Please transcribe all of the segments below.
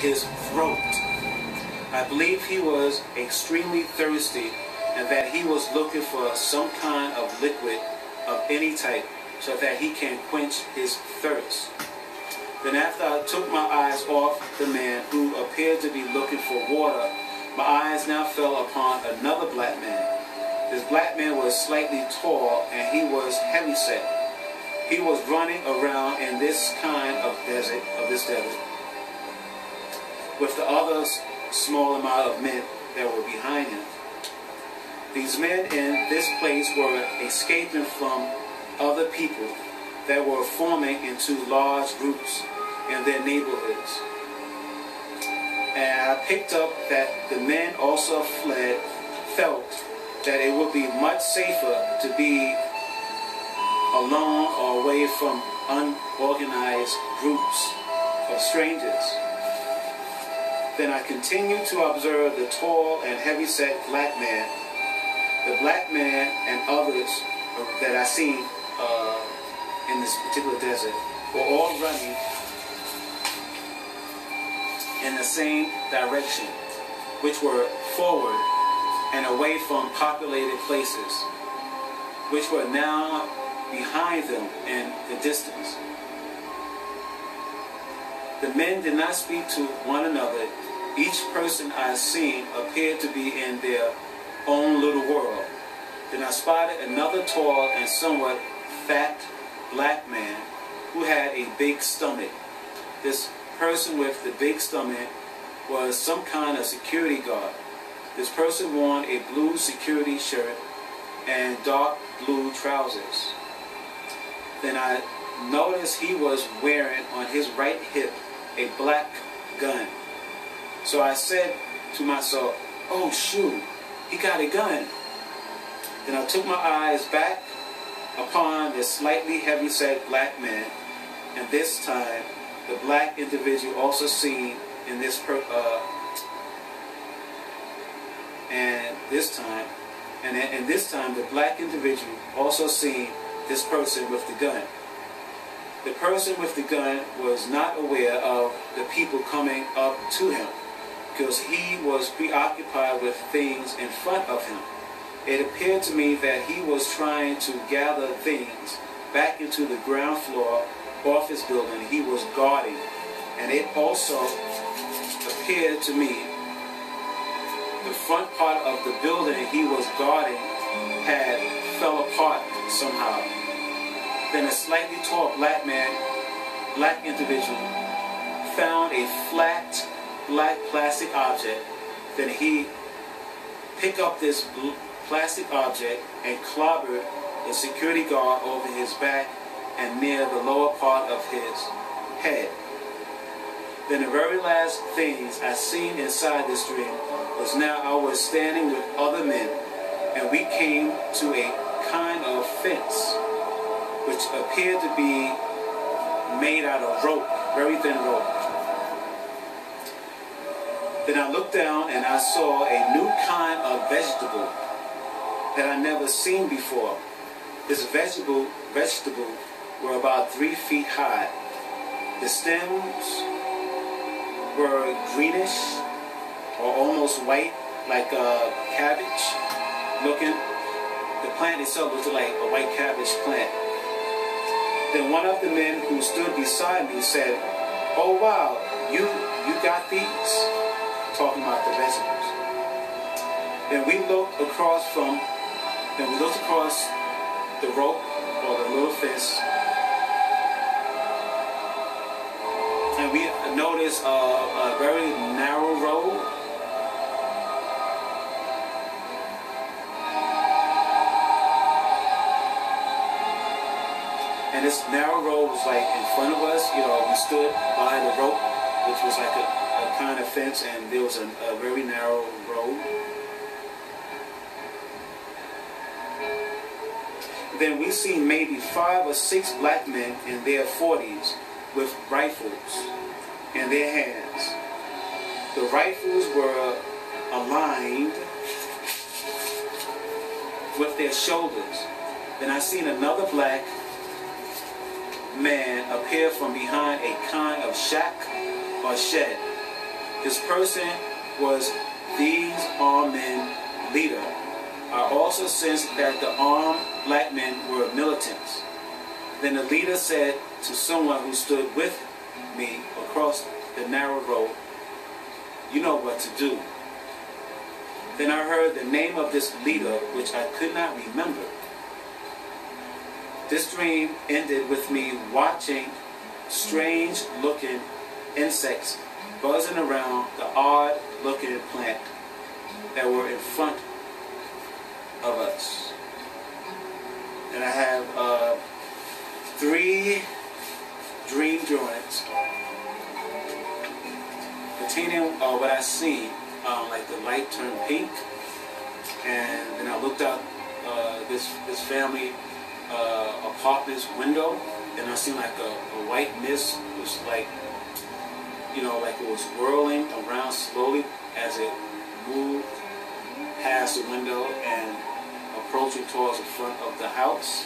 his throat. I believe he was extremely thirsty and that he was looking for some kind of liquid of any type so that he can quench his thirst. Then after I took my eyes off the man who appeared to be looking for water, my eyes now fell upon another black man. This black man was slightly tall and he was heavyset. He was running around in this kind of desert, with the other small amount of men that were behind him. These men in this place were escaping from other people that were forming into large groups in their neighborhoods. And I picked up that the men also felt that it would be much safer to be alone or away from unorganized groups of strangers. Then I continued to observe the tall and heavy-set black man. The black man and others that I seen in this particular desert were all running in the same direction, which were forward and away from populated places, which were now behind them in the distance. The men did not speak to one another. Each person I seen appeared to be in their own little world. Then I spotted another tall and somewhat fat black man who had a big stomach. This person with the big stomach was some kind of security guard. This person wore a blue security shirt and dark blue trousers. Then I noticed he was wearing on his right hip a black gun. So I said to myself, "Oh shoot, he got a gun." Then I took my eyes back upon the slightly heavy-set black man, and this time the black individual also seen in this this time the black individual also seen this person with the gun. The person with the gun was not aware of the people coming up to him because he was preoccupied with things in front of him. It appeared to me that he was trying to gather things back into the ground floor office building he was guarding, and it also appeared to me the front part of the building he was guarding had fell apart somehow. Then a slightly tall black individual found a flat black plastic object. Then he picked up this plastic object and clobbered the security guard over his back and near the lower part of his head. Then the very last things I seen inside this dream was now I was standing with other men, and we came to a kind of fence which appeared to be made out of rope, very thin rope. Then I looked down and I saw a new kind of vegetable that I never seen before. This vegetable were about 3 feet high. The stems were greenish or almost white, like a cabbage looking. The plant itself looked like a white cabbage plant. Then one of the men who stood beside me said, "Oh wow, you got these?" Talking about the vegetables. Then we looked across the rope or the little fence, and we noticed a very narrow road. And this narrow road was like in front of us. We stood by the rope, which was like a kind of fence, and there was a very narrow road. Then we seen maybe 5 or 6 black men in their 40s with rifles in their hands. The rifles were aligned with their shoulders. Then I seen another black man appear from behind a kind of shack or shed. This person was these armed men leader. I also sensed that the armed black men were militants. Then the leader said to someone who stood with me across the narrow road, "You know what to do." Then I heard the name of this leader, which I could not remember. This dream ended with me watching strange-looking insects buzzing around the odd-looking plant that were in front of us. And I have 3 dream drawings containing what I seen. Like the light turned pink, and then I looked out this family apartment's window, and I seen like a white mist. It was like, like it was whirling around slowly as it moved past the window and approaching towards the front of the house.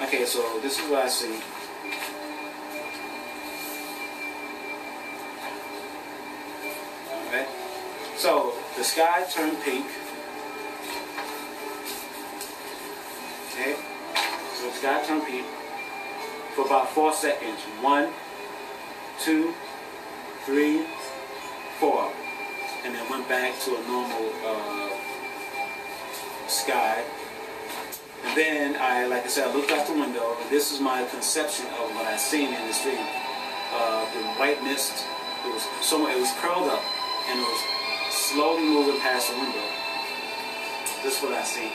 Okay, so this is what I see. Alright. So the sky turned pink. Okay. So the sky turned pink for about 4 seconds. 1, 2, 3, 4. And then went back to a normal sky. And then like I said, I looked out the window, and this is my conception of what I seen in this dream. The white mist, it was curled up, and it was slowly moving past the window. This is what I see.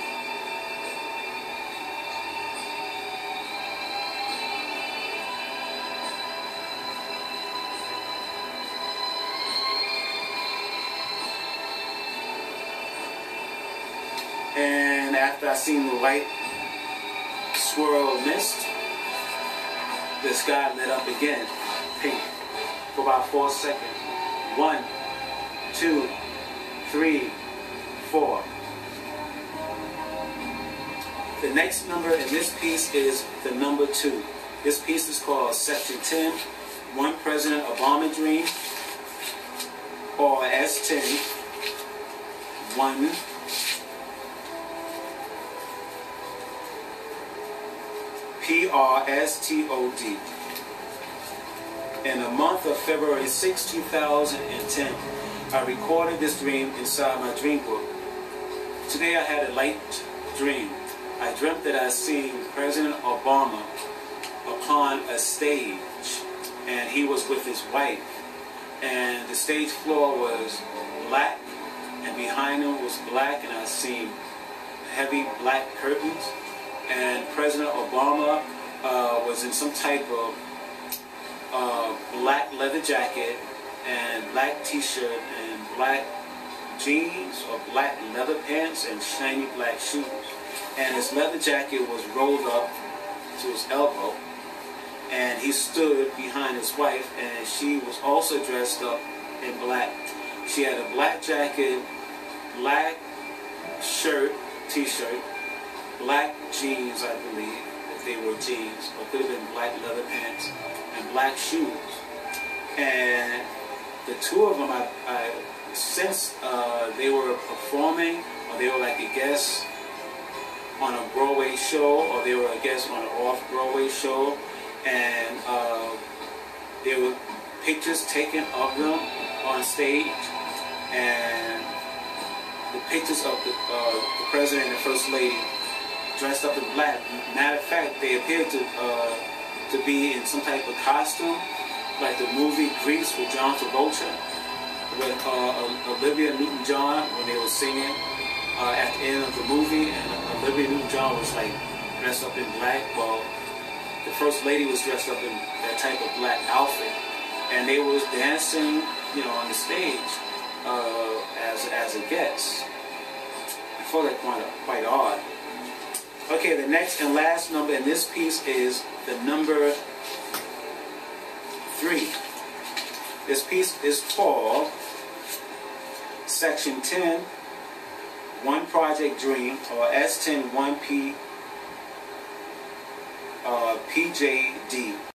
And after I seen the white swirl mist, the sky lit up again, pink, for about 4 seconds. 1, 2, 3, 4. The next number in this piece is the number 2. This piece is called Section 10, One President Obama Dream, or S10, 1, PRSTOD. In the month of February 6, 2010, I recorded this dream inside my dream book. Today I had a light dream. I dreamt that I seen President Obama upon a stage, and he was with his wife, and the stage floor was black, and behind him was black, and I seen heavy black curtains, and President Obama was in some type of black leather jacket and black t-shirt and black jeans or black leather pants and shiny black shoes. And his leather jacket was rolled up to his elbow, and he stood behind his wife, and she was also dressed up in black. She had a black jacket, black shirt, t-shirt, black jeans, I believe, if they were jeans, or could have been black leather pants, and black shoes. And the two of them, since they were performing, or they were like a guest on a Broadway show, or they were a guest on an off-Broadway show, and there were pictures taken of them on stage, and the pictures of the president and the first lady dressed up in black. Matter of fact, they appeared to be in some type of costume, like the movie Grease with John Travolta, with Olivia Newton-John when they were singing at the end of the movie, and Olivia Newton-John was like dressed up in black. Well, the first lady was dressed up in that type of black outfit, and they was dancing, on the stage as a guest. I thought that quite odd. Okay, the next and last number in this piece is the number 3. This piece is called Section 10, One Project Dream, or S10 1P PJD.